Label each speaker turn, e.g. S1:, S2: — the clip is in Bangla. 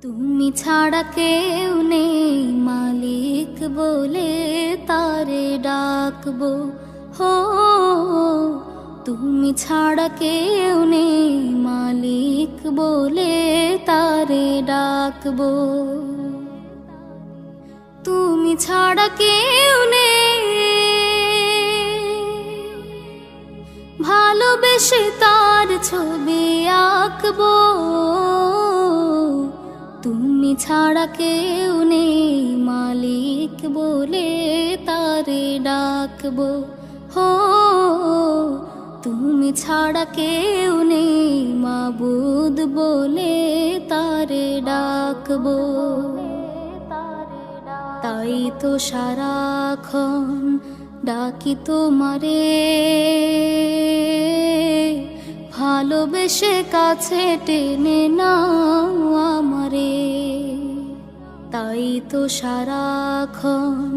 S1: তুমি ছাড়া কেউ নেই মালিক বলে তারে ডাকবো। হো তুমি ছাড়া কেউ নেই মালিক বলে তারে ডাকবো। তুমি ছাড়া কেউ নেই ভালোবেসে তার ছবি আঁকবো। তুমি ছাড়া কেউ নেই মালিক বলে তারে ডাকবো। হো তুমি ছাড়া কেউ নেই মাবুদ বলে তারে ডাকবো। তাই তো সারাক্ষণ ডাকি তোমারে, ভালোবেসে কাছে টেনে নাও আমারে। তাই তো সারাক্ষণ